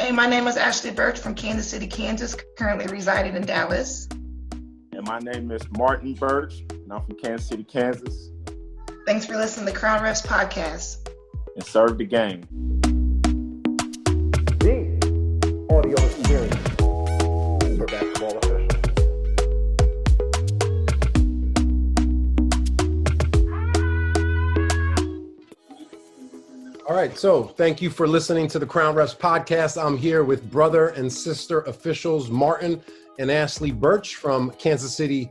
Hey, my name is Ashely Birch from Kansas City, Kansas, currently residing in Dallas. And my name is Martin Birch, and I'm from Kansas City, Kansas. Thanks for listening to 𝗠𝗿𝗄𝗆 podcast. And serve the game. The audio experience for basketball officials. All right, so thank you for listening to the 𝗠𝗿𝗄𝗆 podcast. I'm here with brother and sister officials Martin and Ashely Birch from Kansas City,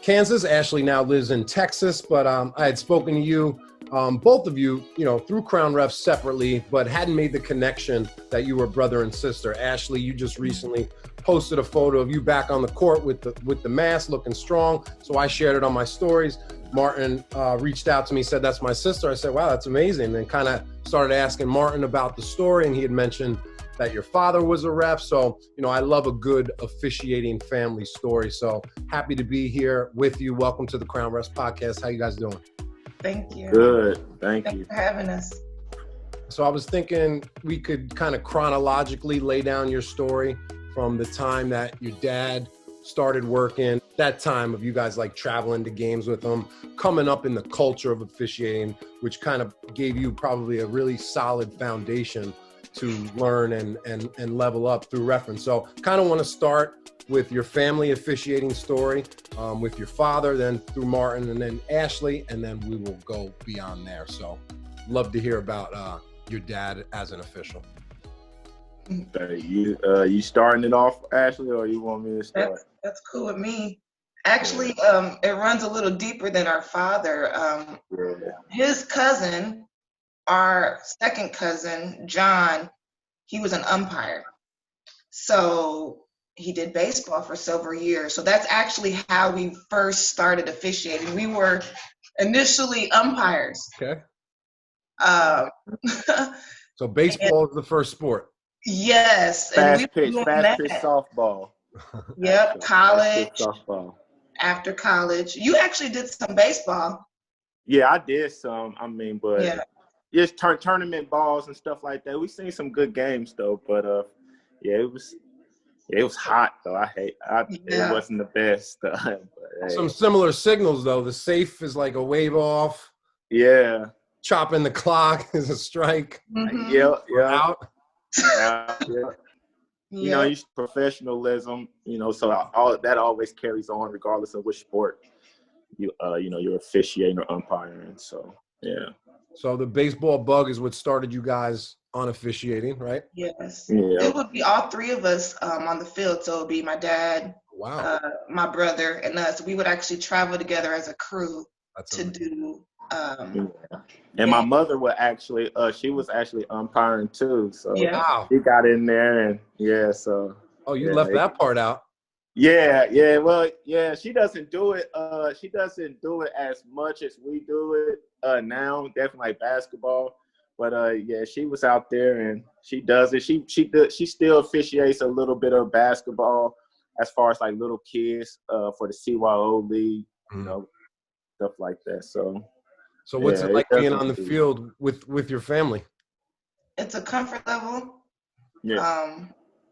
Kansas. Ashely now lives in Texas, but I had spoken to you, both of you, through 𝗠𝗿𝗄𝗆 separately, but hadn't made the connection that you were brother and sister. Ashely, you just recently posted a photo of you back on the court with the mask, looking strong. So I shared it on my stories. Martin reached out to me, said, that's my sister. I said, wow, that's amazing. And kind of started asking Martin about the story. And he had mentioned that your father was a ref. So, I love a good officiating family story. So happy to be here with you. Welcome to the 𝗠𝗿𝗄𝗆 podcast. How you guys doing? Thank you. Good. Thank you for having us. So I was thinking we could kind of chronologically lay down your story from the time that your dad started working, that time of you guys like traveling to games with him, coming up in the culture of officiating, which kind of gave you probably a really solid foundation to learn and level up through reference. So kind of want to start with your family officiating story, with your father, then through Martin, and then Ashely, and then we will go beyond there. So love to hear about your dad as an official. You starting it off, Ashely, or you want me to start? That's cool with me. Actually, it runs a little deeper than our father. His cousin, our second cousin, John, he was an umpire. So he did baseball for several years. So that's actually how we first started officiating. We were initially umpires. Okay. So baseball is the first sport. Yes. Fast pitch softball. Yep, college. Softball. After college. You actually did some baseball. Yeah, I did some. But just tournament balls and stuff like that. We seen some good games though, but it was hot though. It wasn't the best. But, hey. Some similar signals though. The safe is like a wave off. Yeah. Chopping the clock is a strike. Mm-hmm. Yeah. Out. Yeah. Professionalism, so all that always carries on regardless of which sport you're officiating or umpiring. So, yeah. So the baseball bug is what started you guys on officiating, right? Yes. Yeah. It would be all three of us on the field. So it would be my dad, wow, my brother, and us. We would actually travel together as a crew do. And my mother would actually, she was actually umpiring too. So wow. She got in there and so. Oh, you left that part out. Yeah. Well, yeah, she doesn't do it. She doesn't do it as much as we do it now, definitely like basketball. But she was out there and she does it. She still officiates a little bit of basketball as far as like little kids for the CYO league, stuff like that. So what's it like being on the field with your family? It's a comfort level. Yeah.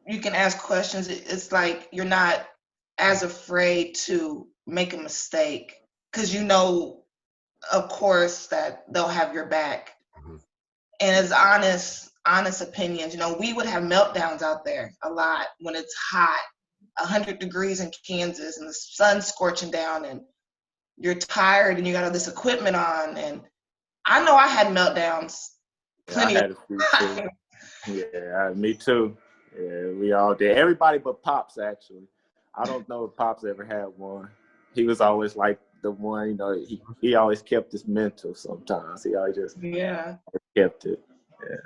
You can ask questions. It's like you're not as afraid to make a mistake because of course, that they'll have your back. Mm-hmm. And as honest opinions, we would have meltdowns out there a lot when it's hot, 100 degrees in Kansas and the sun's scorching down and you're tired and you got all this equipment on. And I know I had meltdowns. Plenty of times. Yeah, me too. Yeah, we all did. Everybody but Pops, actually. I don't know if Pops ever had one. He was always like the one, he always kept his mental sometimes. He always just kept it. Yeah.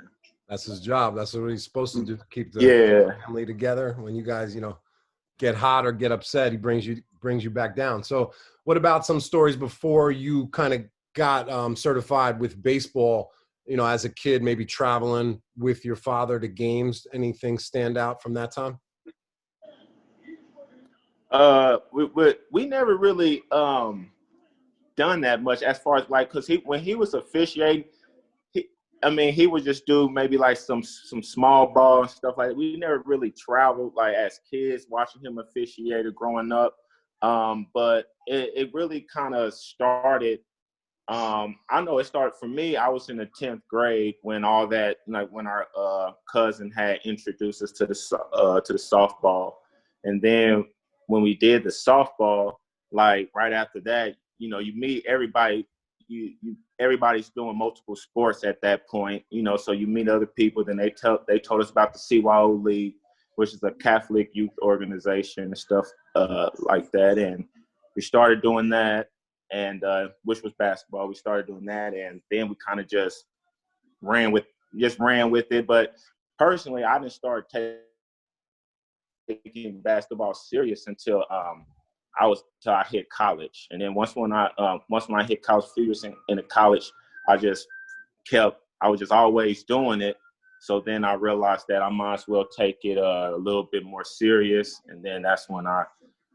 That's his job. That's what he's supposed to do, to keep the family together. When you guys, get hot or get upset, he brings you back down. So what about some stories before you kind of got certified with baseball, as a kid, maybe traveling with your father to games? Anything stand out from that time? We never really done that much as far as like, because when he was officiating, I mean, he would just do maybe like some small ball and stuff like that. We never really traveled like as kids watching him officiate or growing up. But it really kind of started. I know it started for me. I was in the 10th grade when all that, like when our cousin had introduced us to the softball, and then when we did the softball, like right after that, you know, you meet everybody. Everybody's doing multiple sports at that point, you know, so you meet other people. Then they told us about the CYO League, which is a Catholic youth organization and stuff like that. And we started doing that, and which was basketball. We started doing that, and then we kind of just ran with it. But personally, I didn't start taking basketball serious until I hit college. And then once when I hit college, a few years in college, I was just always doing it. So then I realized that I might as well take it a little bit more serious. And then that's when I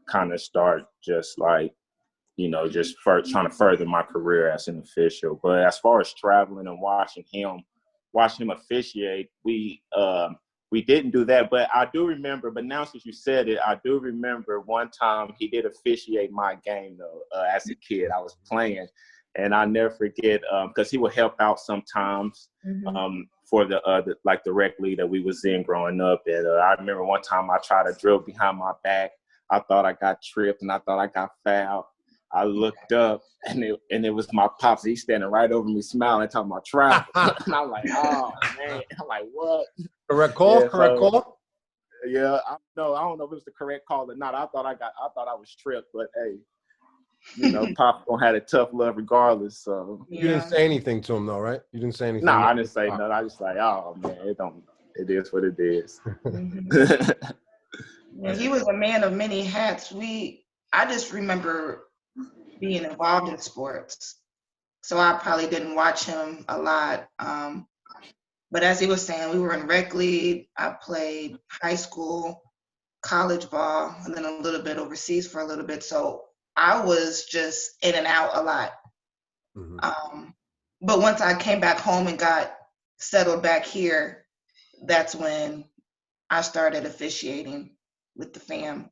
kind of start just like, you know, just trying to further my career as an official. But as far as traveling and watching him officiate, we didn't do that, but I do remember, but now since you said it, I do remember one time he did officiate my game though, as a kid. I was playing, and I never forget, because he would help out sometimes for the rec league that we was in growing up. And I remember one time I tried to drill behind my back. I thought I got tripped and I thought I got fouled. I looked up and it was my pops. He's standing right over me smiling, talking about travel. And I'm like, oh man. I'm like, what? Correct call? Yeah, correct call? Yeah, I don't know if it was the correct call or not. I thought I was tripped, but hey, you know, Pop gonna have a tough love regardless. So you didn't say anything to him though, right? You didn't say anything. No, I didn't say nothing. I just like, oh man, it is what it is. Yeah, he was a man of many hats. I just remember being involved in sports, so I probably didn't watch him a lot. But as he was saying, we were in rec league. I played high school, college ball, and then a little bit overseas for a little bit. So I was just in and out a lot. But once I came back home and got settled back here, that's when I started officiating with the fam.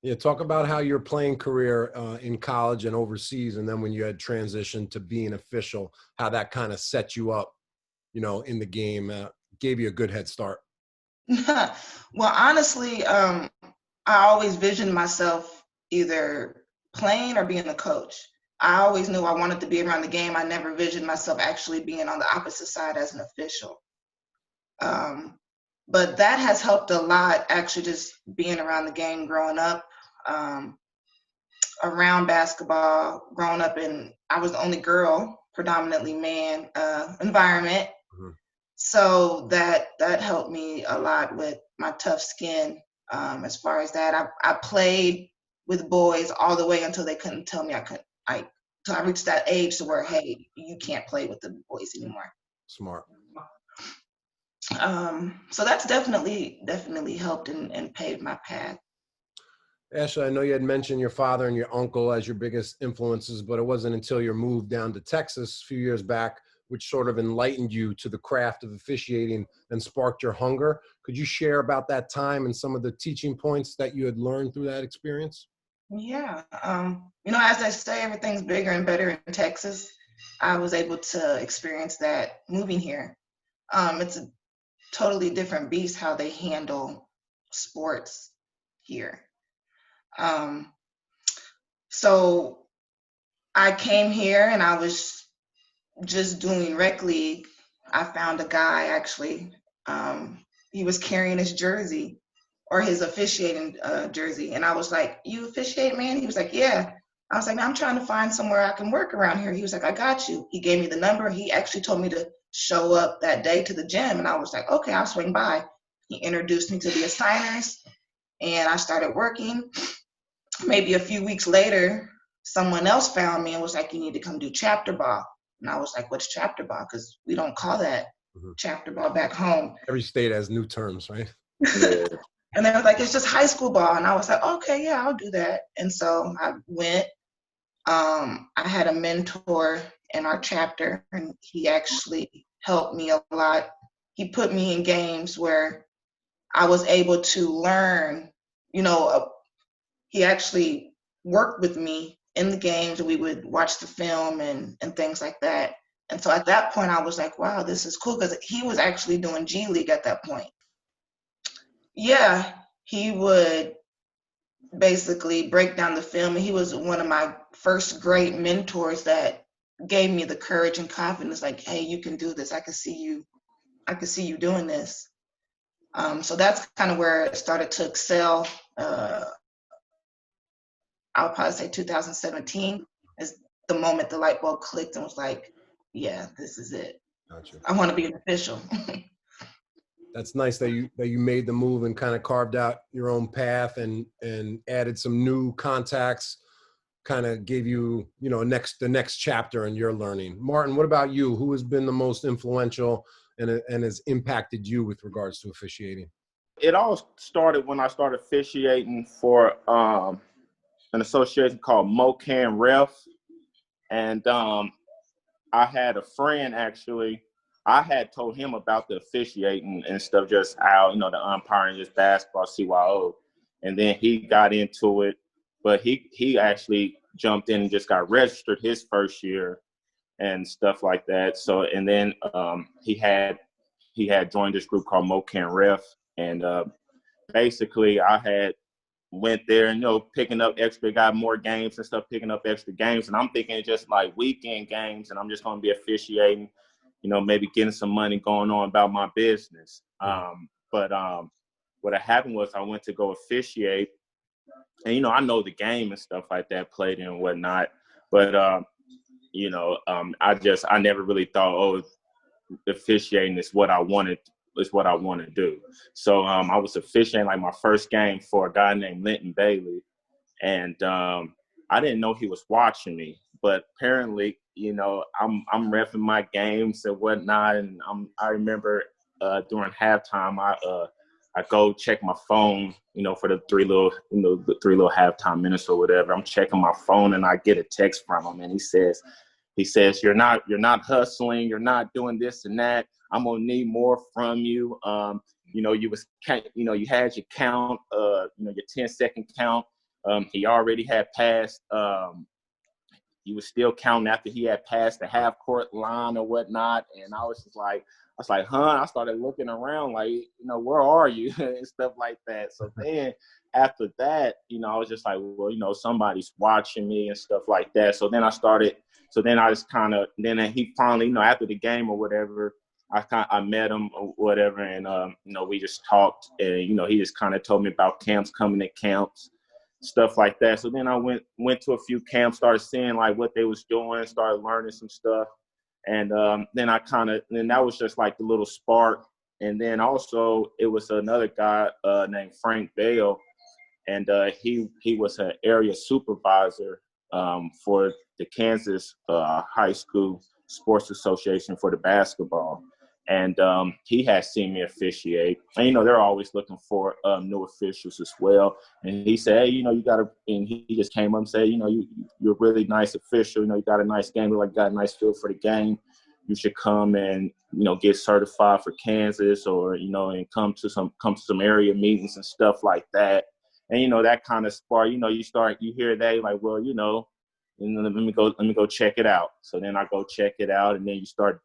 Yeah, talk about how your playing career in college and overseas, and then when you had transitioned to being official, how that kind of set you up, you know, in the game, gave you a good head start. Well, honestly, I always visioned myself either playing or being a coach. I always knew I wanted to be around the game. I never visioned myself actually being on the opposite side as an official. But that has helped a lot, actually, just being around the game, growing up around basketball, growing up I was the only girl, predominantly man environment. So that helped me a lot with my tough skin. As far as that, I played with boys all the way until they couldn't tell me I couldn't. Till I reached that age to where, hey, you can't play with the boys anymore. Smart. So that's definitely helped and paved my path. Ashely, I know you had mentioned your father and your uncle as your biggest influences, but it wasn't until your move down to Texas a few years back, which sort of enlightened you to the craft of officiating and sparked your hunger. Could you share about that time and some of the teaching points that you had learned through that experience? Yeah. You know, as they say, everything's bigger and better in Texas. I was able to experience that moving here. It's a totally different beast how they handle sports here. So I came here and I was just doing rec league. I found a guy, actually, he was carrying his jersey or his officiating jersey. And I was like, you officiate, man? He was like, yeah. I was like, I'm trying to find somewhere I can work around here. He was like, I got you. He gave me the number. He actually told me to show up that day to the gym. And I was like, okay, I'll swing by. He introduced me to the assigners and I started working. Maybe a few weeks later, someone else found me and was like, you need to come do chapter ball. And I was like, what's chapter ball? Because we don't call that chapter ball back home. Every state has new terms, right? And they were like, it's just high school ball. And I was like, okay, yeah, I'll do that. And so I went. I had a mentor in our chapter, and he actually helped me a lot. He put me in games where I was able to learn, he actually worked with me in the games, and we would watch the film and things like that. And so at that point, I was like, wow, this is cool, because he was actually doing G League at that point. Yeah, he would basically break down the film, and he was one of my first great mentors that gave me the courage and confidence, like, hey, you can do this. I can see you doing this. So that's kind of where it started to excel. I'll probably say 2017 is the moment the light bulb clicked and was like, yeah, this is it. Gotcha. I want to be an official. That's nice that you made the move and kind of carved out your own path and added some new contacts, kind of gave you, the next chapter in your learning. Martin, what about you? Who has been the most influential and has impacted you with regards to officiating? It all started when I started officiating for an association called 𝗁𝗵 𝗃𝗶𝗀, and I had a friend, actually. I had told him about the officiating and stuff, just how, the umpiring, just basketball, CYO. And then he got into it, but he actually jumped in and just got registered his first year and stuff like that. So, and then he had joined this group called 𝗁𝗵 𝗃𝗶𝗀. And basically I had went there and, picking up extra, got more games and stuff, picking up extra games. And I'm thinking just like weekend games, and I'm just going to be officiating, maybe getting some money going on about my business. But what had happened was I went to go officiate, and, I know the game and stuff like that, played and whatnot. But, I never really thought, officiating is what I wanted to do. So I was officiating like my first game for a guy named 𝗁𝗵𝗶𝗆𝗍, and I didn't know he was watching me, but apparently, I'm reffing my games and whatnot, and I remember during halftime, I go check my phone, for the three little halftime minutes or whatever. I'm checking my phone, and I get a text from him, and he says, you're not hustling, you're not doing this and that. I'm gonna need more from you. You had your count, your 10-second count. He already had passed. He was still counting after he had passed the half court line or whatnot. And I was like, I started looking around like, where are you and stuff like that. So then after that, I was just like, well, somebody's watching me and stuff like that. So then then he finally, after the game or whatever, I met him or whatever, and we just talked, and he just kind of told me about camps, coming to camps, stuff like that. So then I went to a few camps, started seeing like what they was doing, started learning some stuff, and then that was just like the little spark. And then also it was another guy named Frank Bale, and he was an area supervisor for the Kansas High School Sports Association for the basketball. And he had seen me officiate. And, they're always looking for new officials as well. And he said, hey, you got to, and he just came up and said, you're a really nice official. You got a nice game. You got a nice feel for the game. You should come and, get certified for Kansas, or, and come to some area meetings and stuff like that. And, that kind of spark, you hear that, like, well, let me go check it out. So then I go check it out, and then you start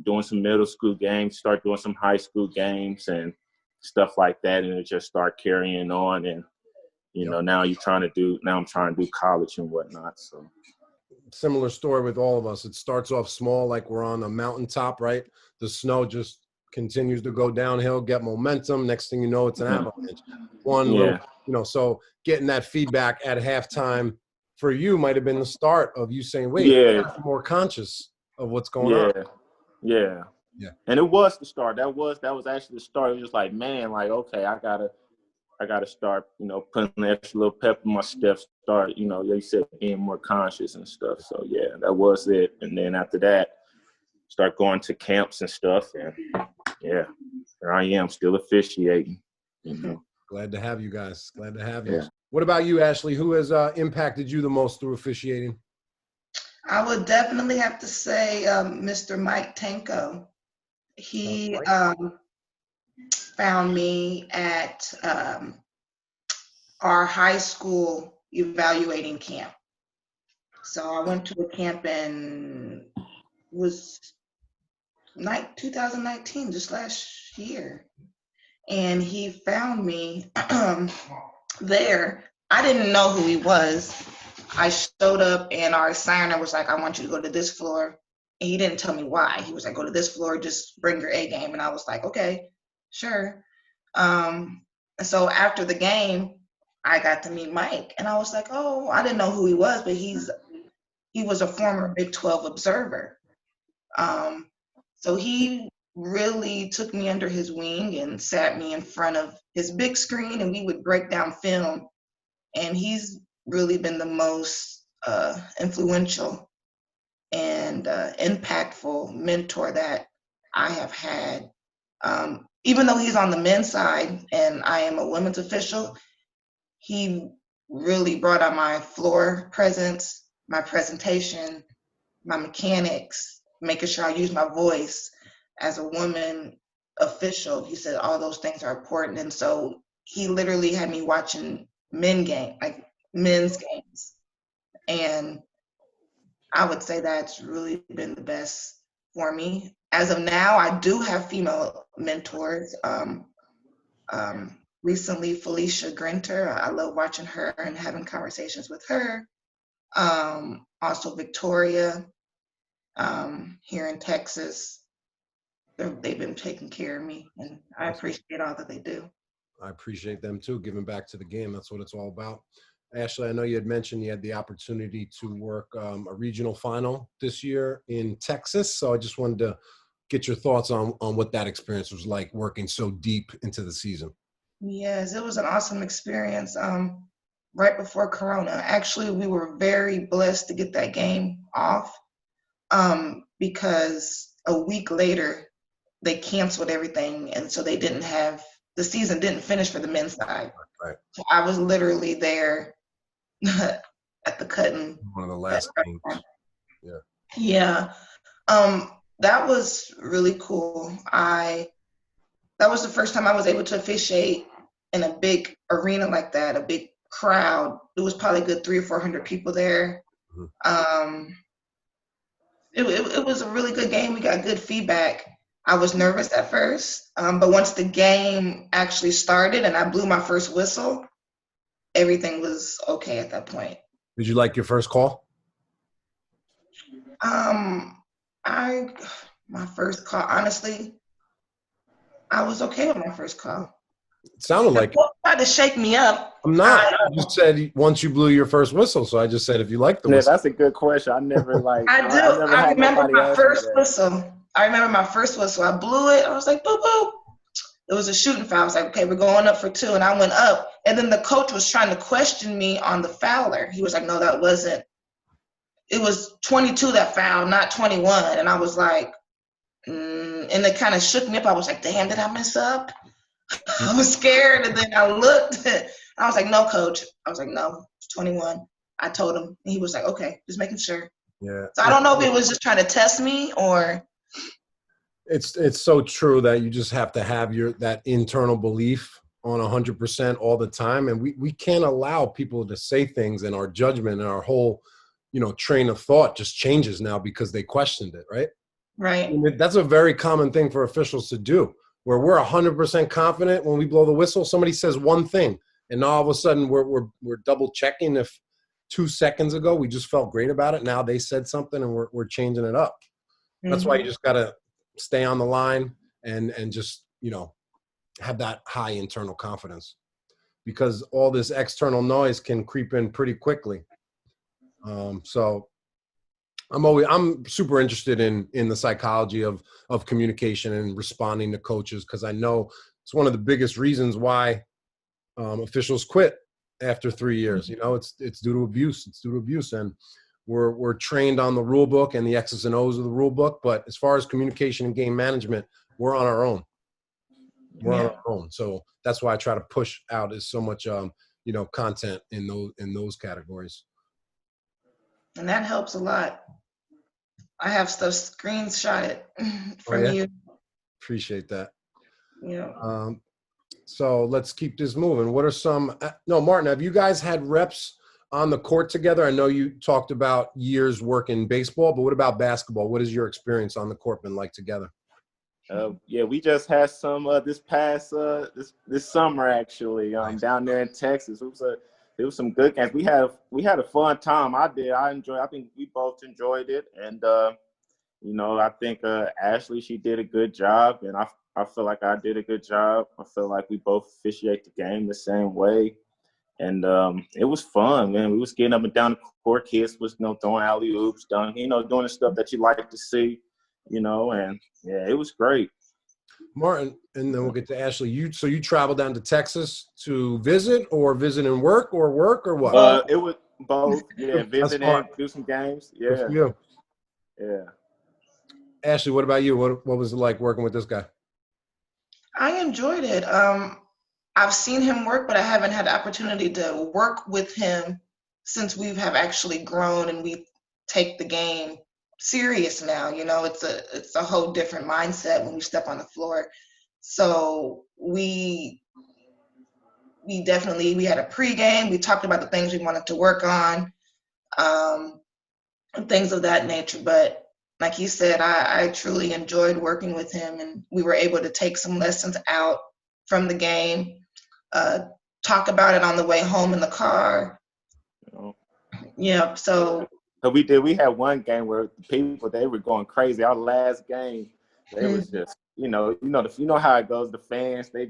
doing some middle school games, start doing some high school games and stuff like that, and it just start carrying on. And now I'm trying to do college and whatnot. So similar story with all of us. It starts off small, like we're on a mountaintop, right? The snow just continues to go downhill, get momentum. Next thing you know, it's an avalanche. So getting that feedback at halftime for you might have been the start of you saying, wait, I'm more conscious of what's going on. Yeah. And it was the start. That was actually the start. It was just like, man, like, okay, I gotta start, putting an extra little pep in my step, start, you said being more conscious and stuff. So yeah, that was it. And then after that, start going to camps and stuff. And yeah, here I am still officiating. Glad to have you guys. Glad to have you. Yeah. What about you, Ashely? Who has impacted you the most through officiating? I would definitely have to say Mr. Mike Tanko. He found me at our high school evaluating camp. So I went to a camp in, was 2019, just last year. And he found me there. I didn't know who he was. I showed up and our assigner was like, I want you to go to this floor. And he didn't tell me why. He was like, go to this floor, just bring your A game. And I was like, okay, sure. So after the game, I got to meet Mike. And I was like, oh, I didn't know who he was, but he was a former Big 12 observer. So he really took me under his wing and sat me in front of his big screen, and we would break down film. And he's really been the most influential and impactful mentor that I have had. Even though he's on the men's side and I am a women's official, he really brought out my floor presence, my presentation, my mechanics, making sure I use my voice as a woman official. He said all those things are important. And so he literally had me watching men's games. And I would say that's really been the best for me. As of now, I do have female mentors. Recently, 𝗁𝗲𝗄𝗏 𝗔𝘀𝗵𝗹𝗲𝗆. I love watching her and having conversations with her. Also Victoria, here in Texas. They've been taking care of me, and I appreciate all that they do. I appreciate them too, giving back to the game. That's what it's all about. Ashely, I know you had mentioned you had the opportunity to work a regional final this year in Texas. So I just wanted to get your thoughts on what that experience was like, working so deep into the season. Yes, it was an awesome experience. Right before Corona, actually, we were very blessed to get that game off because a week later, they canceled everything. And so they didn't have, the season didn't finish for the men's side. Right. So I was literally there at the cutting. One of the last games. Yeah. Yeah. That was really cool. That was the first time I was able to officiate in a big arena like that, a big crowd. It was probably a good 300 or 400 people there. Mm-hmm. It was a really good game. We got good feedback. I was nervous at first, but once the game actually started and I blew my first whistle, everything was okay at that point. Did you like your first call? My first call, honestly, I was okay with my first call. It sounded like it. Tried to shake me up. I'm not. You just said once you blew your first whistle, so I just said if you like the whistle. Yeah, that's a good question. I never like. I do. I remember my first whistle. I blew it. I was like, boop, boop. It was a shooting foul. I was like, okay, we're going up for 2. And I went up. And then the coach was trying to question me on the fouler. He was like, no, that wasn't. It was 22 that fouled, not 21. And I was like, and it kind of shook me up. I was like, damn, did I mess up? I was scared. And then I looked. I was like, no, coach. I was like, no, it's 21. I told him. And he was like, okay, just making sure. Yeah. So I don't know if it was just trying to test me or. It's so true that you just have to have that internal belief on 100% all the time. And we can't allow people to say things, and our judgment and our whole, train of thought just changes now because they questioned it. Right. Right. And that's a very common thing for officials to do, where we're 100% confident when we blow the whistle. Somebody says one thing, and now all of a sudden we're double checking if 2 seconds ago we just felt great about it. Now they said something and we're changing it up. Mm-hmm. That's why you just got to stay on the line and just, have that high internal confidence, because all this external noise can creep in pretty quickly. So I'm super interested in the psychology of communication and responding to coaches, because I know it's one of the biggest reasons why officials quit after 3 years. It's due to abuse. It's due to abuse, and we're trained on the rule book and the X's and O's of the rule book. But as far as communication and game management, we're on our own. We're on our own. So that's why I try to push out as so much content in those categories. And that helps a lot. I have stuff screenshotted from yeah? you. Appreciate that. Yeah. So let's keep this moving. What are some, no, Martin, have you guys had reps on the court together? I know you talked about years working baseball, but what about basketball? What has your experience on the court been like together? Yeah, we just had some this past this summer actually down there in Texas. It was some good games. We had a fun time. I enjoyed. I think we both enjoyed it, and you know, I think Ashely, she did a good job, and I feel like I did a good job. I feel like we both officiate the game the same way, and it was fun, man. We was getting up and down the court. Kids was throwing alley oops, doing the stuff that you like to see, and yeah, it was great. Martin, and then we'll get to Ashely. So you traveled down to Texas to visit and work or what? It was both. Yeah, visit and do some games. Yeah. Good for you. Yeah. Ashely, what about you? What was it like working with this guy? I enjoyed it. I've seen him work, but I haven't had the opportunity to work with him since we have actually grown and we take the game serious now. It's a whole different mindset when we step on the floor. So we had a pregame. We talked about the things we wanted to work on, and things of that nature. But like he said, I truly enjoyed working with him, and we were able to take some lessons out from the game, talk about it on the way home in the car. Yeah, so we had one game where people, they were going crazy. Our last game, they was just, you know how it goes. The fans, they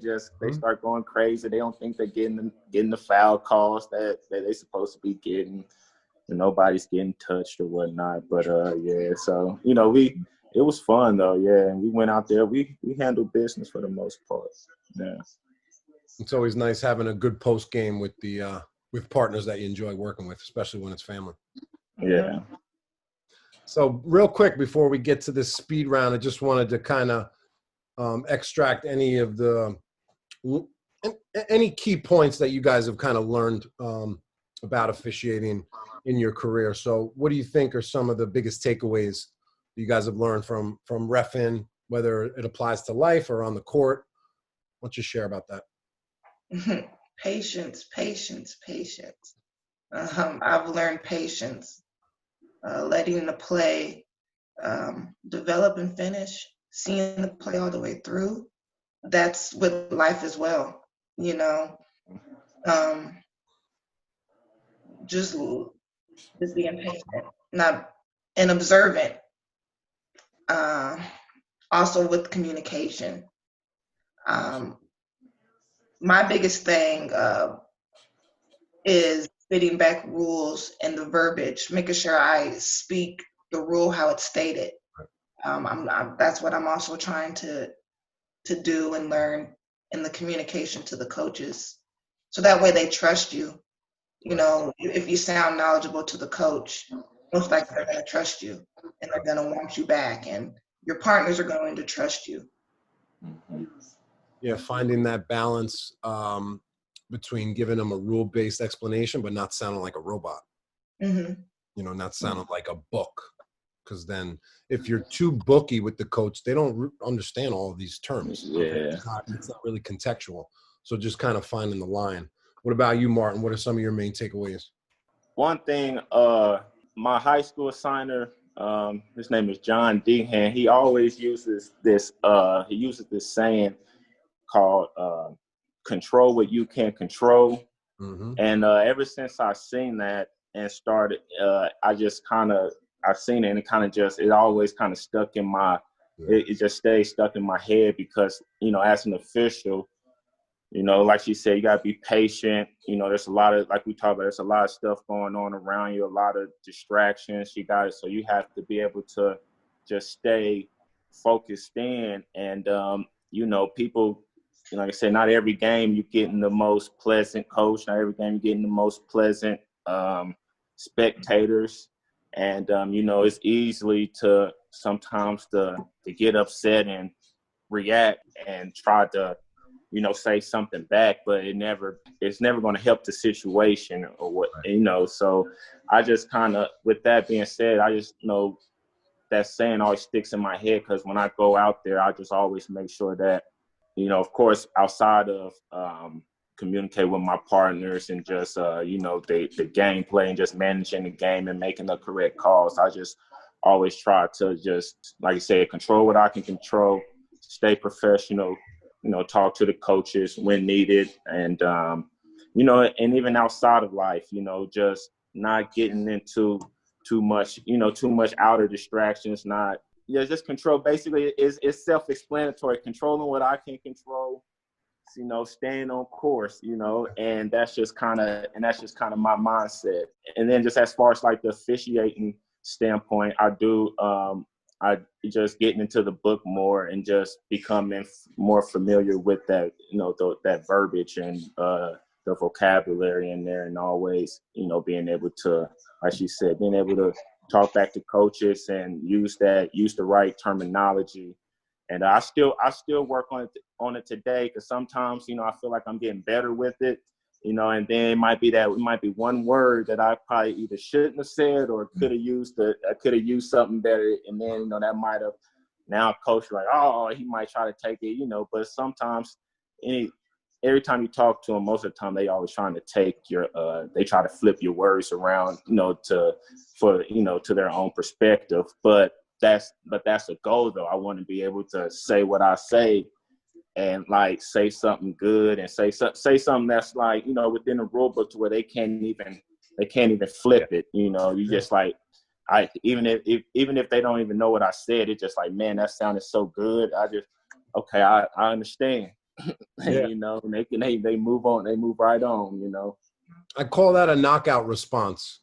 start going crazy. They don't think they're getting the foul calls that they're supposed to be getting. And nobody's getting touched or whatnot. But yeah, so it was fun though. Yeah, and we went out there. We handled business for the most part. Yeah, it's always nice having a good post game with the with partners that you enjoy working with, especially when it's family. Yeah. So real quick before we get to this speed round, I just wanted to kind of extract any key points that you guys have kind of learned about officiating in your career. So what do you think are some of the biggest takeaways you guys have learned from reffing, whether it applies to life or on the court? Why don't you share about that? Patience. I've learned patience, letting the play develop and finish, seeing the play all the way through. That's with life as well, just being patient, and observant. Also with communication. My biggest thing is fitting back rules and the verbiage, making sure I speak the rule how it's stated. That's what I'm also trying to do and learn in the communication to the coaches. So that way they trust you. If you sound knowledgeable to the coach, most likely they're going to trust you and they're going to want you back, and your partners are going to trust you. Yeah, finding that balance between giving them a rule-based explanation but not sounding like a robot. Not sounding like a book. Because then if you're too booky with the coach, they don't understand all of these terms. Yeah. It's not really contextual. So just kind of finding the line. What about you, Martin? What are some of your main takeaways? One thing, my high school assigner, his name is John Dehan. He always uses this saying called control what you can control. And ever since I've seen that and started, I've seen it, and it always kind of stuck in it just stays stuck in my head because, as an official, like she said, you got to be patient. There's a lot of, like we talked about, there's a lot of stuff going on around you, a lot of distractions. So you have to be able to just stay focused in. And, people, like I said, not every game you're getting the most pleasant coach. Not every game you're getting the most pleasant spectators. And, it's easily to sometimes to get upset and react and try to, you know, say something back, but it's never going to help the situation or what, you know. So I just kind of, with that being said, I just know that saying always sticks in my head, because when I go out there, I just always make sure that, you know, of course, outside of communicate with my partners and just, you know, the gameplay and just managing the game and making the correct calls, I just always try to just, like I said, control what I can control, stay professional, you know, talk to the coaches when needed. And, you know, and even outside of life, you know, just not getting into too much outer distractions, just control. Basically, it's self-explanatory, controlling what I can control, you know, staying on course, you know, and that's just kind of my mindset. And then just as far as like the officiating standpoint, I just getting into the book more and just becoming more familiar with that, you know, that verbiage and the vocabulary in there, and always, you know, being able to, like she said, being able to talk back to coaches and use the right terminology. And I still work on it today, because sometimes, you know, I feel like I'm getting better with it, you know, and then it might be one word that I probably either shouldn't have said or could have used something better, and then, you know, that might have, now coach like, oh, he might try to take it, you know. But sometimes every time you talk to them, most of the time they always trying to take they try to flip your words around, you know, to their own perspective. But that's a goal, though. I want to be able to say what I say and like say something good and say something that's like, you know, within the rule book, to where they can't even flip it. You know, you just like, even if they don't even know what I said, it's just like, man, that sounded so good. Okay, I understand. Yeah. You know, and they move on, they move right on, you know. I call that a knockout response.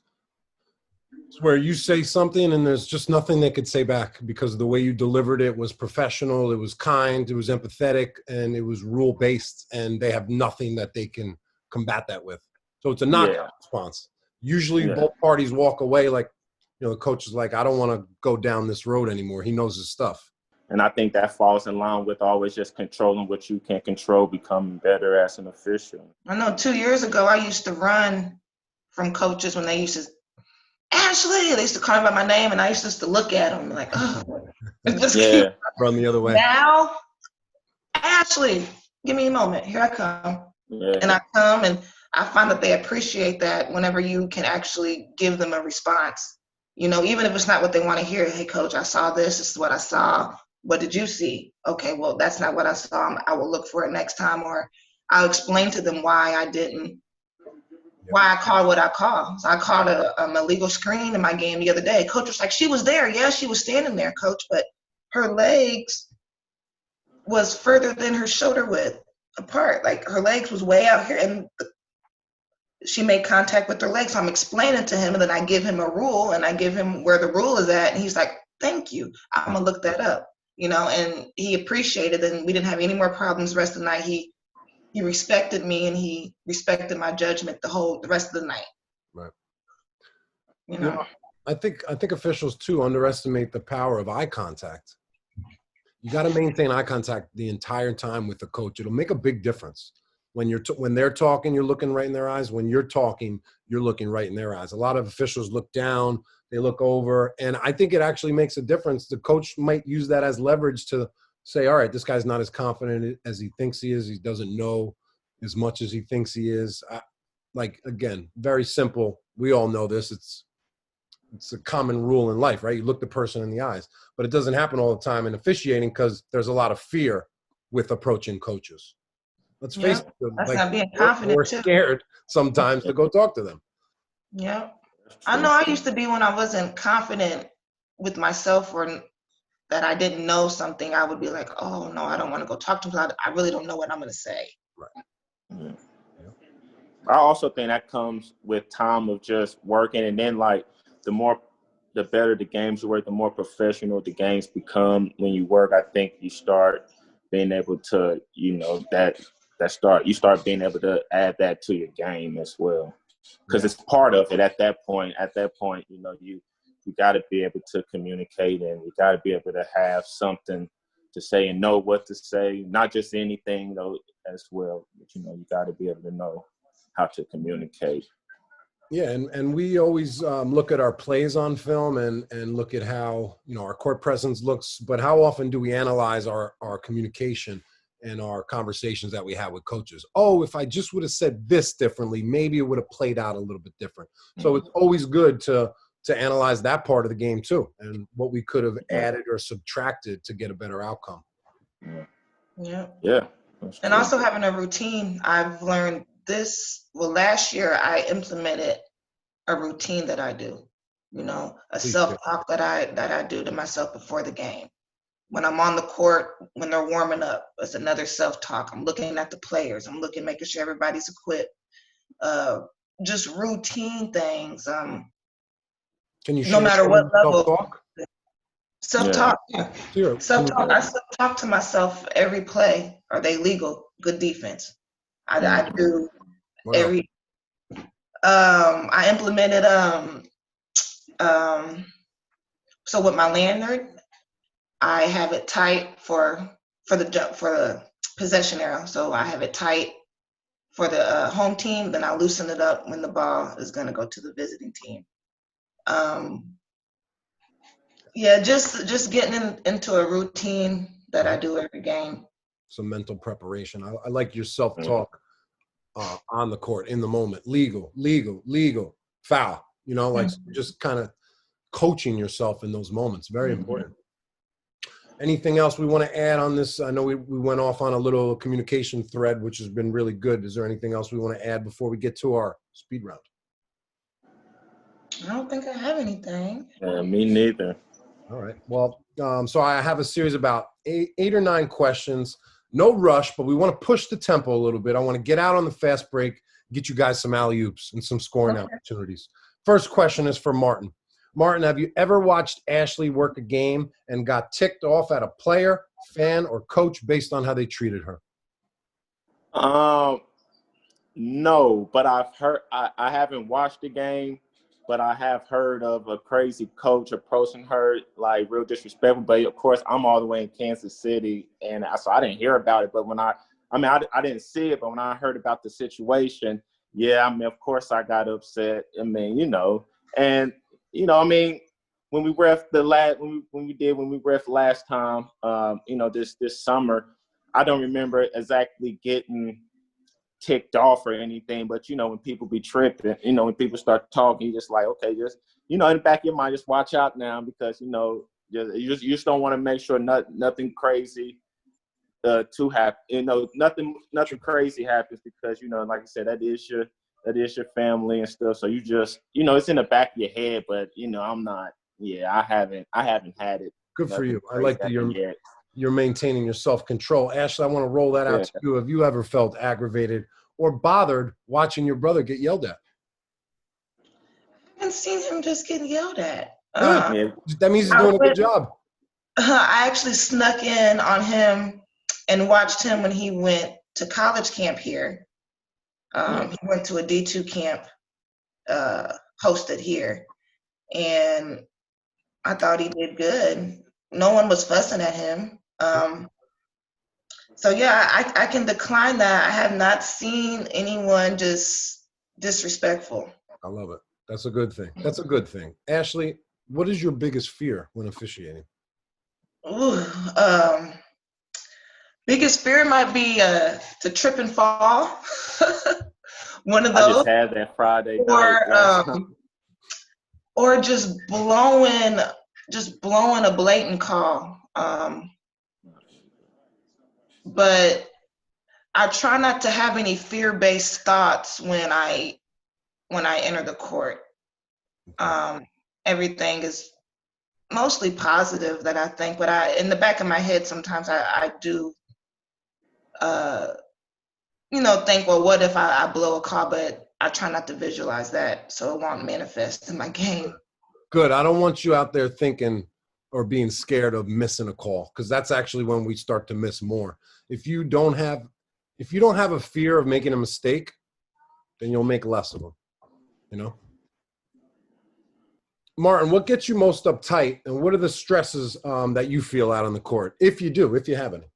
It's where you say something and there's just nothing they could say back, because the way you delivered it was professional, it was kind, it was empathetic, and it was rule-based, and they have nothing that they can combat that with. So it's a knockout response. Usually both parties walk away like, you know, the coach is like, I don't want to go down this road anymore. He knows his stuff. And I think that falls in line with always just controlling what you can control, becoming better as an official. I know 2 years ago, I used to run from coaches when they used to, Ashely, they used to call me by my name, and I used to look at them like, oh, just keep run the other way. Now, Ashely, give me a moment. Here I come. Yeah. And I come, and I find that they appreciate that whenever you can actually give them a response. You know, even if it's not what they want to hear. Hey, coach, I saw this. This is what I saw. What did you see? Okay, well, that's not what I saw. I will look for it next time, or I'll explain to them why I called what I called. So I called an illegal screen in my game the other day. Coach was like, she was there. Yeah, she was standing there, coach, but her legs was further than her shoulder width apart. Like, her legs was way out here, and she made contact with her legs. So I'm explaining to him, and then I give him a rule, and I give him where the rule is at, and he's like, thank you. I'm going to look that up, you know, and he appreciated it, and we didn't have any more problems the rest of the night. He respected me, and he respected my judgment the rest of the night. Right. You know, I think officials too underestimate the power of eye contact. You got to maintain eye contact the entire time with the coach. It'll make a big difference. When they're talking, you're looking right in their eyes. When you're talking, you're looking right in their eyes. A lot of officials look down, they look over, and I think it actually makes a difference. The coach might use that as leverage to say, all right, this guy's not as confident as he thinks he is. He doesn't know as much as he thinks he is. Like, again, very simple. We all know this. It's a common rule in life, right? You look the person in the eyes, but it doesn't happen all the time in officiating, because there's a lot of fear with approaching coaches. Let's face it. That's not being confident. We're scared sometimes to go talk to them. Yeah. I know I used to be, when I wasn't confident with myself, or that I didn't know something, I would be like, oh no, I don't want to go talk to him. I really don't know what I'm going to say. Right. Yeah. I also think that comes with time of just working, and then like the better the games you work, the more professional the games become. When you work, I think you start being able to, you know, you start being able to add that to your game as well, because it's part of it at that point. At that point, you know, you got to be able to communicate, and you got to be able to have something to say and know what to say, not just anything, though, as well. But, you know, you got to be able to know how to communicate. Yeah, and we always look at our plays on film and look at how, you know, our court presence looks, but how often do we analyze our communication and our conversations that we have with coaches? Oh, if I just would have said this differently, maybe it would have played out a little bit different. So it's always good to analyze that part of the game too, and what we could have added or subtracted to get a better outcome. Yeah. Yeah. And also having a routine. I've learned this, well, last year I implemented a routine that I do, you know, a self-talk that I do to myself before the game. When I'm on the court, when they're warming up, it's another self-talk. I'm looking at the players. I'm making sure everybody's equipped. Just routine things. Can you no matter what level. Self-talk? Self-talk. Yeah. Sure. Self-talk. I self-talk to myself every play. Are they legal? Good defense. I do every. I implemented so with my lanyard, I have it tight for the possession arrow. So I have it tight for the home team. Then I loosen it up when the ball is going to go to the visiting team. Yeah, just getting into a routine that I do every game. Some mental preparation. I like your self-talk on the court, in the moment. Legal, foul. You know, like just kind of coaching yourself in those moments. Very important. Anything else we want to add on this? I know we went off on a little communication thread, which has been really good. Is there anything else we want to add before we get to our speed round? I don't think I have anything. Me neither. All right. Well, so I have a series about eight or nine questions. No rush, but we want to push the tempo a little bit. I want to get out on the fast break, get you guys some alley-oops and some scoring opportunities. First question is for Martin. Martin, have you ever watched Ashely work a game and got ticked off at a player, fan, or coach based on how they treated her? No, but I've heard. I haven't watched the game, but I have heard of a crazy coach approaching her like real disrespectful. But of course, I'm all the way in Kansas City, and so I didn't hear about it. But when I didn't see it, but when I heard about the situation, yeah, I mean, of course, I got upset. I mean, you know, and you know, I mean, when we ref last time, you know, this summer, I don't remember exactly getting ticked off or anything, but you know, when people be tripping, you know, when people start talking, you just like, okay, just, you know, in the back of your mind, just watch out now, because you know, you just don't want to make sure nothing crazy to happen. You know, nothing crazy happens, because you know, like I said, that is your family and stuff. So you just, you know, it's in the back of your head, but you know, I'm not. Yeah, I haven't had it. Good for you. I like that you're maintaining your self-control. Ashely, I want to roll that out to you. Have you ever felt aggravated or bothered watching your brother get yelled at? I haven't seen him just getting yelled at. That means he's doing a good job. I actually snuck in on him and watched him when he went to college camp here. He went to a D2 camp hosted here, and I thought he did good. No one was fussing at him. So yeah, I can decline that. I have not seen anyone just disrespectful. I love it. That's a good thing. That's a good thing. Ashely, what is your biggest fear when officiating? Ooh, biggest fear might be to trip and fall. One of those. I just had that Friday night. Or just blowing a blatant call. But I try not to have any fear-based thoughts when I enter the court. Everything is mostly positive that I think, but in the back of my head sometimes I do think, well, what if I blow a call? But I try not to visualize that so it won't manifest in my game. Good. I don't want you out there thinking or being scared of missing a call, because that's actually when we start to miss more. If you don't have a fear of making a mistake, then you'll make less of them, you know? Martin, what gets you most uptight, and what are the stresses that you feel out on the court, if you have any?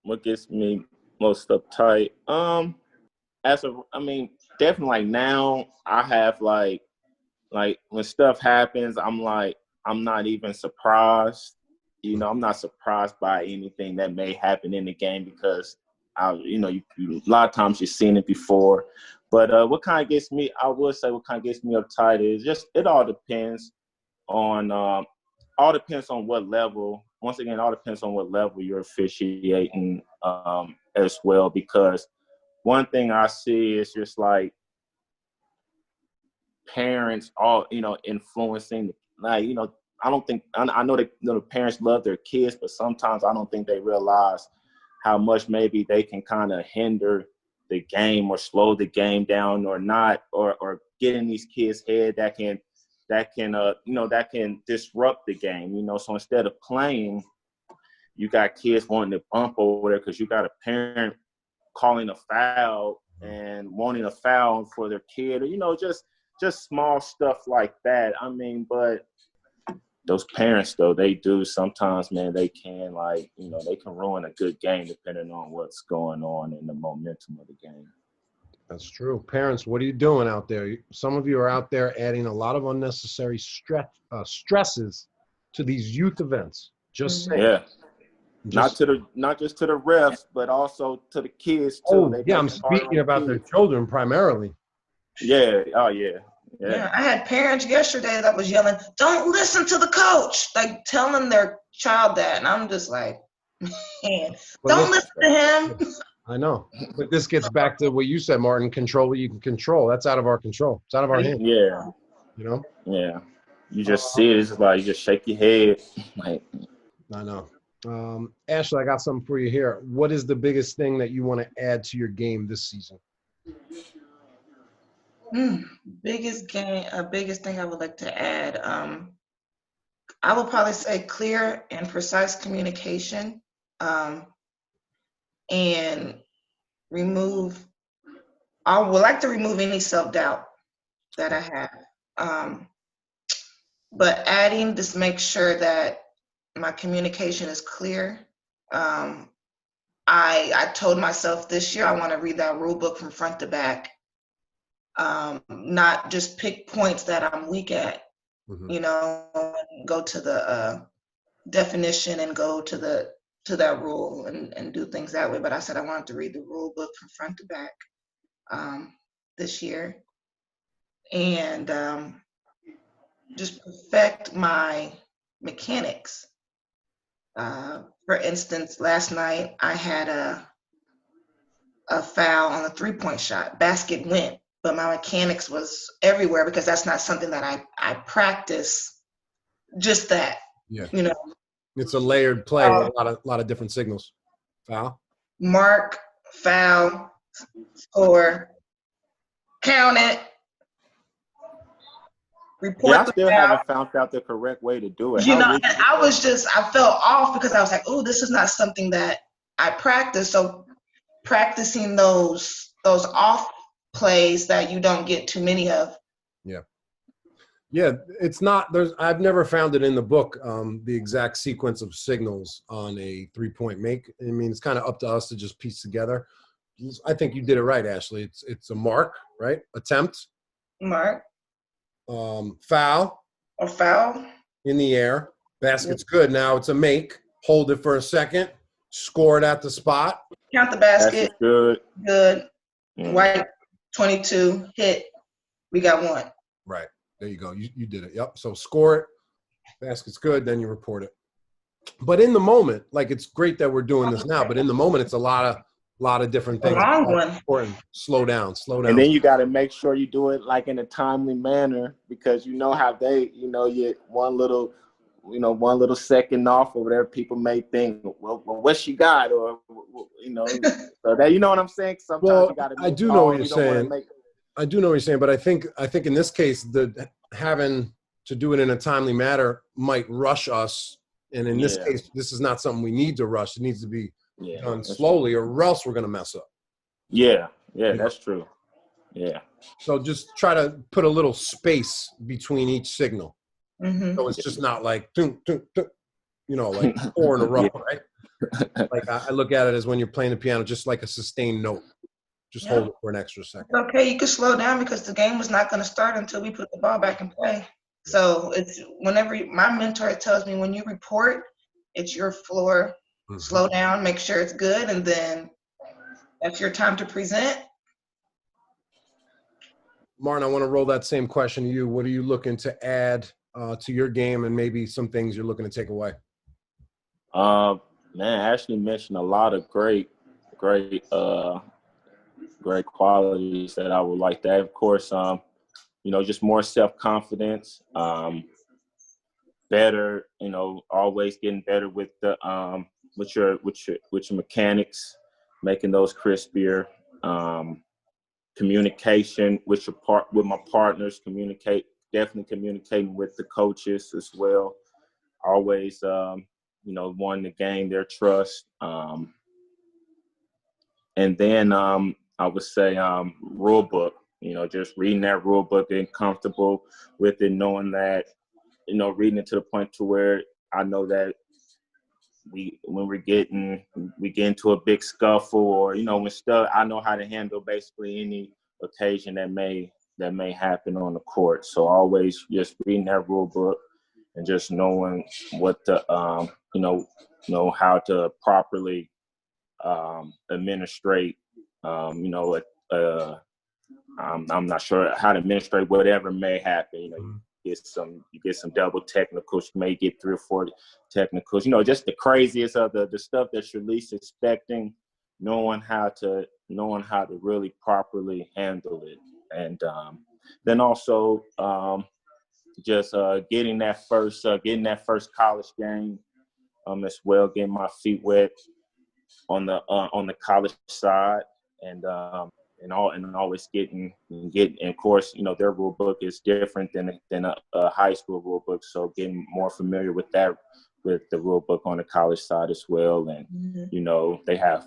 What gets me Most uptight. I mean, definitely like now I have like when stuff happens, I'm not even surprised. You know, I'm not surprised by anything that may happen in the game because a lot of times you've seen it before. But what kind of gets me, I would say what kind of gets me uptight is just, it all depends on what level. Once again, it all depends on what level you're officiating as well, because one thing I see is just like parents all, influencing, like, I don't think, I know that the parents love their kids, but sometimes I don't think they realize how much maybe they can kind of hinder the game or slow the game down or not, or get in these kids' head that can disrupt the game, So instead of playing, you got kids wanting to bump over there because you got a parent calling a foul and wanting a foul for their kid, or, just small stuff like that. I mean, but those parents, though, they do sometimes, man, they can, they can ruin a good game depending on what's going on in the momentum of the game. That's true. Parents, what are you doing out there? Some of you are out there adding a lot of unnecessary stresses to these youth events. Just saying. Yeah. Not just to the refs, but also to the kids too. Oh, yeah, I'm speaking about their children primarily. Yeah. Oh, yeah. Yeah, I had parents yesterday that was yelling, "Don't listen to the coach," like telling their child that, and I'm just like, man, don't listen to him. I know, but this gets back to what you said, Martin. Control what you can control. That's out of our control. It's out of our hands. Yeah. Yeah. You just see it. It's just like you just shake your head. Like, I know. Ashely, I got something for you here. What is the biggest thing that you want to add to your game this season? Biggest thing I would like to add. I would probably say clear and precise communication, and I would like to remove any self-doubt that I have. But adding, just make sure that my communication is clear. I told myself this year I want to read that rule book from front to back. Not just pick points that I'm weak at, go to the definition and go to that rule and do things that way. But I said I wanted to read the rule book from front to back this year, and just perfect my mechanics. For instance, last night I had a foul on a 3-point shot. Basket went, but my mechanics was everywhere because that's not something that I practice. Just that, It's a layered play with a lot of different signals. Foul, mark, foul, score, count it, report. I still haven't found out the correct way to do it. I felt off because I was like, oh, this is not something that I practice. So practicing those off plays that you don't get too many of. Yeah, it's not, I've never found it in the book, the exact sequence of signals on a 3-point make. I mean, it's kind of up to us to just piece together. I think you did it right, Ashely. It's a mark, right? Attempt. Mark. Foul. Or foul. In the air. Basket's good. Now it's a make. Hold it for a second. Score it at the spot. Count the basket. That's good. Good. White, 22. Hit. We got one. Right. There you go. You did it. Yep. So score it. Basket's good. Then you report it. But in the moment, like, it's great that we're doing this now, but in the moment, it's a lot of different things. Important. Slow down. And then you got to make sure you do it like in a timely manner, because you know how they, you one little second off or whatever, people may think, well, what she got, or so that, you know what I'm saying? Sometimes you got to. I do know what you're saying. I do know what you're saying, but I think in this case, having to do it in a timely manner might rush us. And in this case, this is not something we need to rush. It needs to be done slowly, or else we're going to mess up. Yeah, that's true. Yeah. So just try to put a little space between each signal. So it's just not like, like 4 in a row, right? Like I look at it as when you're playing the piano, just like a sustained note. Just hold it for an extra second. Okay, you can slow down because the game was not going to start until we put the ball back in play. So it's whenever my mentor tells me when you report, it's your floor. Slow down, make sure it's good, and then that's your time to present. Martin, I want to roll that same question to you. What are you looking to add to your game, and maybe some things you're looking to take away? Man, Ashely mentioned a lot of great qualities that I would like to have. Of course, just more self-confidence, better, always getting better with the with your mechanics, making those crispier, communication with my partners, definitely communicating with the coaches as well. Always wanting to gain their trust. And then I would say rule book, just reading that rule book, getting comfortable with it, knowing that, reading it to the point to where I know that when we get into a big scuffle or, when stuff, I know how to handle basically any occasion that may happen on the court. So always just reading that rule book and just knowing what to, how to properly administrate, I'm not sure how to administrate whatever may happen. You get some double technicals, you may get 3 or 4 technicals, just the craziest of the stuff that you're least expecting, knowing how to really properly handle it. And then also just getting that first college game as well, getting my feet wet on the college side, and always getting, of course, their rule book is different than a high school rule book, so getting more familiar with the rule book on the college side as well. And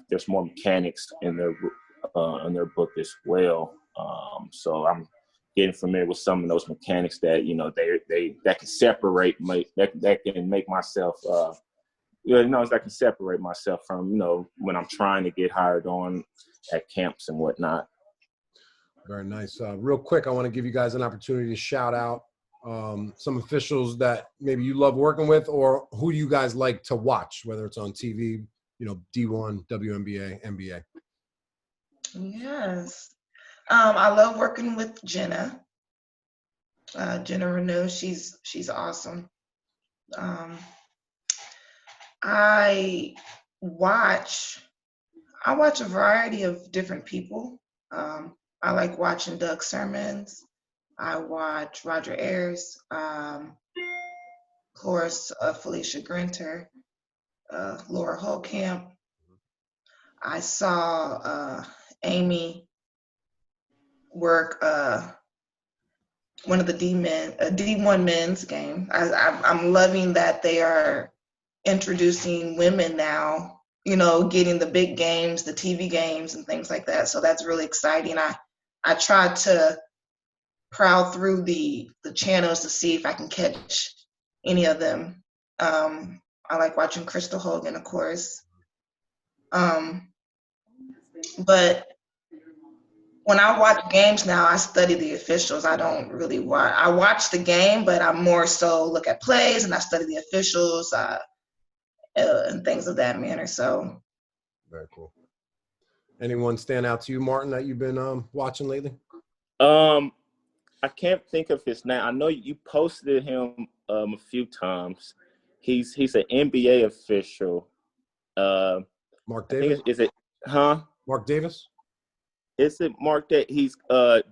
there's more mechanics in their book as well, so I'm getting familiar with some of those mechanics that that can separate that can make myself I can separate myself from, when I'm trying to get hired on at camps and whatnot. Very nice. Real quick, I want to give you guys an opportunity to shout out some officials that maybe you love working with, or who you guys like to watch, whether it's on TV, D1, WNBA, NBA. Yes. I love working with Jenna. Jenna Renew, she's awesome. I watch a variety of different people. I like watching 𝗁𝗏𝗃𝗀𝗏𝗔. I watch Roger Ayers, of course, Felicia Grinter, Laura Holtkamp. I saw Amy work one of the D1 men's game. I'm loving that they are introducing women now, getting the big games, the TV games and things like that. So that's really exciting. I tried to prowl through the channels to see if I can catch any of them. I like watching Crystal Hogan, of course. But when I watch games now, I study the officials. I don't really watch. I watch the game, but I more so look at plays and I study the officials and things of that manner. So. Very cool. Anyone stand out to you, Martin, that you've been watching lately? I can't think of his name. I know you posted him a few times. He's an NBA official. Mark Davis? Is it? Huh? Mark Davis? Is it Mark that he's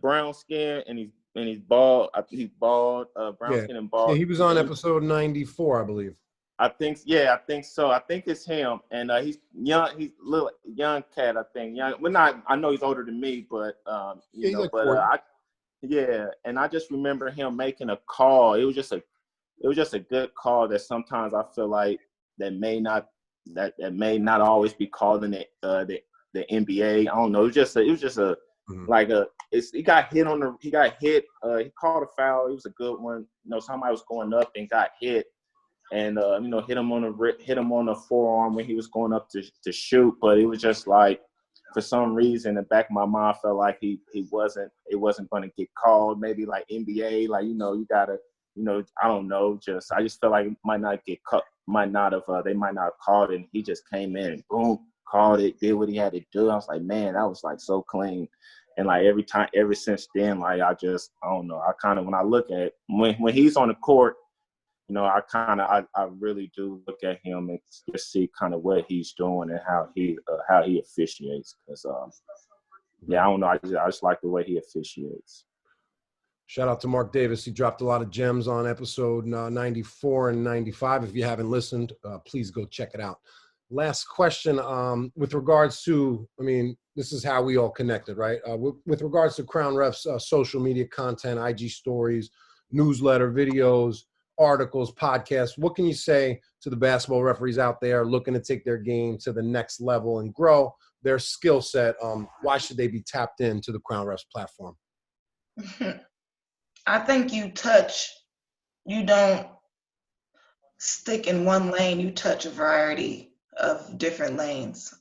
brown skin and he's bald? I think he's bald, brown skin and bald. Yeah, he was on episode 94, I believe. I think so. I think it's him, and he's young. He's a little young cat, I think. Young. Well, I know he's older than me, but and I just remember him making a call. It was just a good call that sometimes I feel like that may not always be called in the NBA. I don't know. It was just he got hit he called a foul. It was a good one. Somebody was going up and got hit. and you know, hit him on the forearm when he was going up to shoot. But it was just like, for some reason, in the back of my mind, I felt like it wasn't going to get called. Maybe like NBA, like, you know, you gotta, you know, I don't know. I just felt like it might not get cut, they might not have called it. And he just came in and boom, called it, did what he had to do. I was like, man, that was like so clean. And like ever since then, like I don't know. I kind of, when I look at when he's on the court, you know, I really do look at him and just see kind of what he's doing and how he officiates. Because yeah, I don't know. I just like the way he officiates. Shout out to Mark Davis. He dropped a lot of gems on episode 94 and 95. If you haven't listened, please go check it out. Last question, with regards to, I mean, this is how we all connected, right? With regards to Crown Ref's social media content, IG stories, newsletter, videos, articles, podcasts, what can you say to the basketball referees out there looking to take their game to the next level and grow their skill set? Why should they be tapped into the Crown Ref's platform? I think you don't stick in one lane, you touch a variety of different lanes,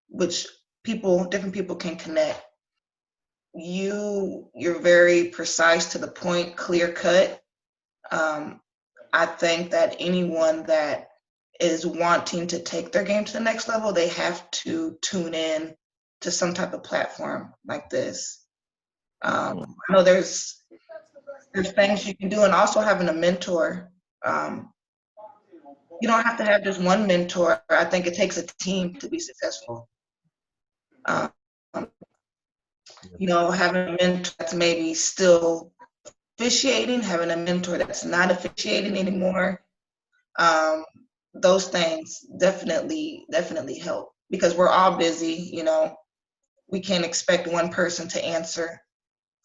which different people can connect. You're very precise, to the point, clear cut. I think that anyone that is wanting to take their game to the next level, they have to tune in to some type of platform like this. I know there's things you can do, and also having a mentor. You don't have to have just one mentor. I think it takes a team to be successful. You know, having a mentor that's maybe still officiating, having a mentor that's not officiating anymore, those things definitely help, because we're all busy. You know, we can't expect one person to answer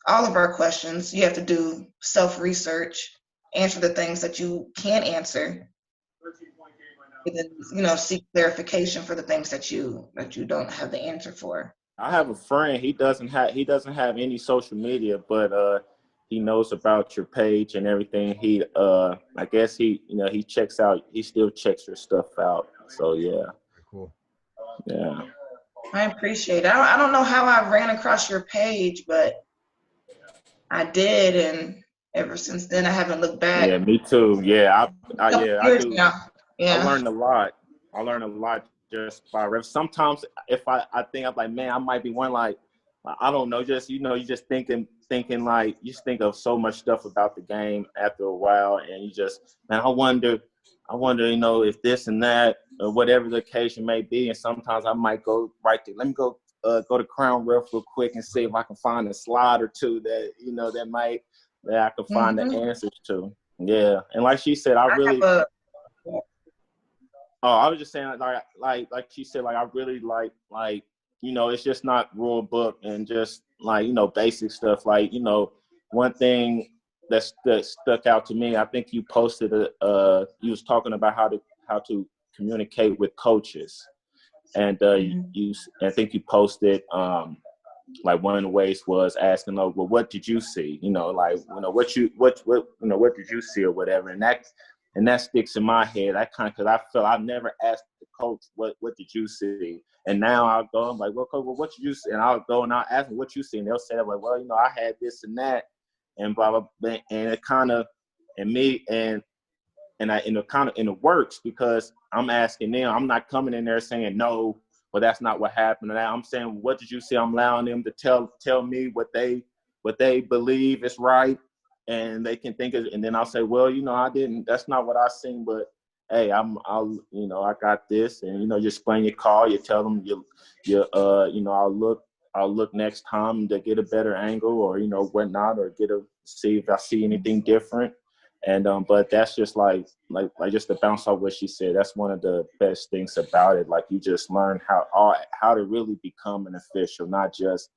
all of our questions. You have to do self-research, answer the things that you can't answer, and then, you know, seek clarification for the things that you don't have the answer for. I have a friend. He doesn't have any social media, but he knows about your page and everything. He I guess he still checks your stuff out. So yeah. Cool. Yeah. I appreciate it. I don't know how I ran across your page, but I did, and ever since then I haven't looked back. Yeah, me too. Yeah, I do. Now. Yeah. I learned a lot just by ref. Sometimes if I think I'm like, man, I might be one, like, I don't know, just, you know, you just thinking like, you just think of so much stuff about the game after a while, and you just, man, I wonder, you know, if this and that or whatever the occasion may be. And sometimes I might go right there. Let me go to Crown Ref real quick and see if I can find a slide or two that, you know, that I can find the answers to. Yeah, and like she said, I was just saying, like she said, like I really like, you know, it's just not rule book and just like, you know, basic stuff. Like, you know, one thing that stuck out to me, I think you posted you was talking about how to communicate with coaches, and I think you posted like one of the ways was asking, well, what did you see? You know, like, you know, what did you see or whatever, and that sticks in my head. Because I felt I've never asked the coach, what did you see? And now I'll go, I'm like, well, coach, what did you see? And I'll go and I'll ask them what you see. And they'll say, like, well, you know, I had this and that, and blah, blah, blah. And it kind of, and me, and it works, because I'm asking them. I'm not coming in there saying, no, but that's not what happened. And I'm saying, what did you see? I'm allowing them to tell me what they believe is right. And they can think of it, and then I'll say, well, you know, that's not what I seen, but hey, I'll, you know, I got this, and, you know, you explain your call, you tell them you know, I'll look next time to get a better angle, or, you know, whatnot, or see if I see anything different. And but that's just like just to bounce off what she said, that's one of the best things about it. Like, you just learn how to really become an official, not just,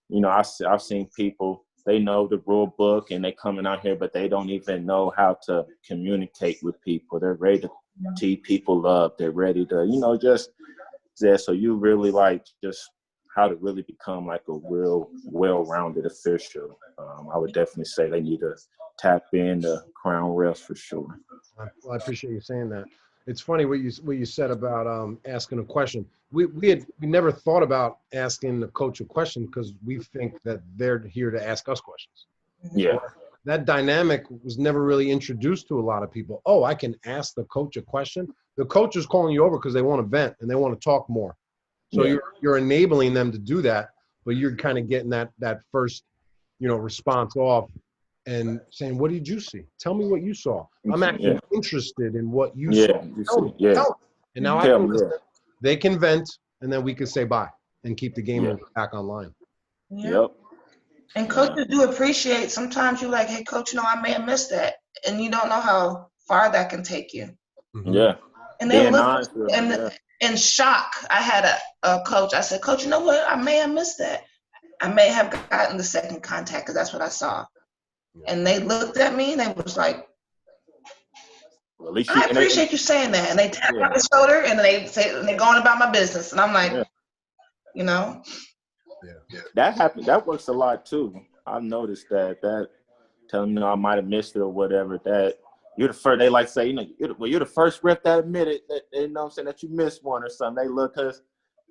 you know, I've seen people, they know the rule book and they coming out here, but they don't even know how to communicate with people. They're ready to tee people up. They're ready to, you know, just there. So you really like just how to really become like a real well-rounded official, I would definitely say they need to tap into Crown Refs for sure. Well, I appreciate you saying that. It's funny what you said about asking a question. We never thought about asking the coach a question because we think that they're here to ask us questions. Yeah. So that dynamic was never really introduced to a lot of people. Oh, I can ask the coach a question. The coach is calling you over because they want to vent and they want to talk more. So Yeah. you're enabling them to do that, but you're kind of getting that first, response off and saying, what did you see? Tell me what you saw. I'm actually interested in what you saw. Tell me. And now I can listen. They can vent, and then we can say bye and keep the game back online. Yep. And coaches do appreciate, sometimes you're like, hey, coach, I may have missed that. And you don't know how far that can take you. Mm-hmm. Yeah. And they look in shock. I had a coach. I said, coach, you know what? I may have missed that. I may have gotten the second contact because that's what I saw. And they looked at me and they was like, well, at least I appreciate you saying that. And they tap on the shoulder and they say, and they're going about my business. And I'm like, That happens. That works a lot too. I've noticed that telling me I might have missed it or whatever, that you're the first, they like say, you're the first rep that admitted that, what I'm saying, that you missed one or something. They look, because,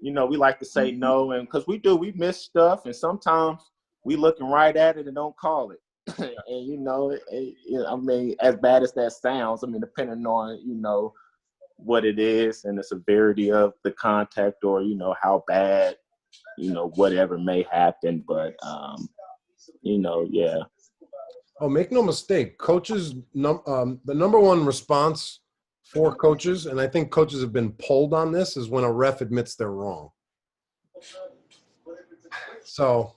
we like to say no, and because we miss stuff, and sometimes we looking right at it and don't call it. And, I mean, as bad as that sounds, I mean, depending on, what it is and the severity of the contact or, how bad, whatever may happen, but, yeah. Oh, make no mistake, coaches, the number one response for coaches, and I think coaches have been polled on this, is when a ref admits they're wrong. So,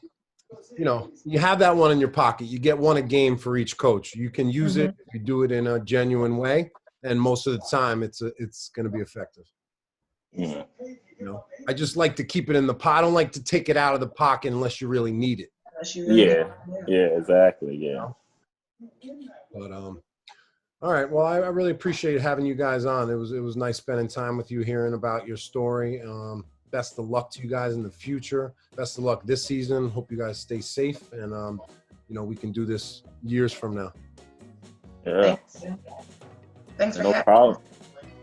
you have that one in your pocket. You get one a game for each coach. You can use it if you do it in a genuine way, and most of the time it's going to be effective. Yeah. I just like to keep it in the pot. I don't like to take it out of the pocket unless you really need it. Yeah, exactly. Yeah. But all right. Well, I really appreciate having you guys on. It was nice spending time with you, hearing about your story. Best of luck to you guys in the future. Best of luck this season. Hope you guys stay safe, and we can do this years from now. Yeah. Thanks for no problem.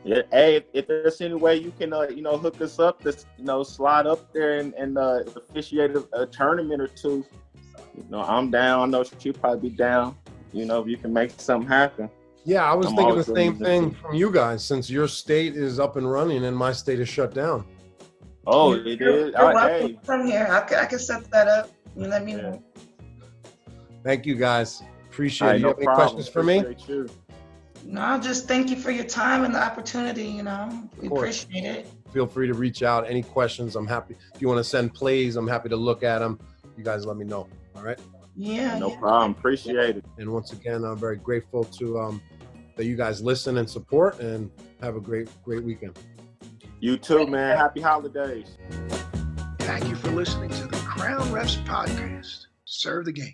Yeah. Hey, if there's any way you can hook us up, just slide up there and officiate a tournament or two. I'm down. I know she'll probably be down. If you can make something happen. Yeah, I was thinking the same thing from you guys, since your state is up and running and my state is shut down. Oh, it is. You're welcome from here. I can set that up. You let me know. Thank you, guys. Appreciate it. You no have any problem. questions for me? No, just thank you for your time and the opportunity. We appreciate it. Feel free to reach out. Any questions, I'm happy. If you want to send plays, I'm happy to look at them. You guys let me know. All right? Yeah. No problem. Appreciate it. And once again, I'm very grateful to that you guys listen and support, and have a great weekend. You too, man. Happy holidays. Thank you for listening to the Crown Refs Podcast. Serve the game.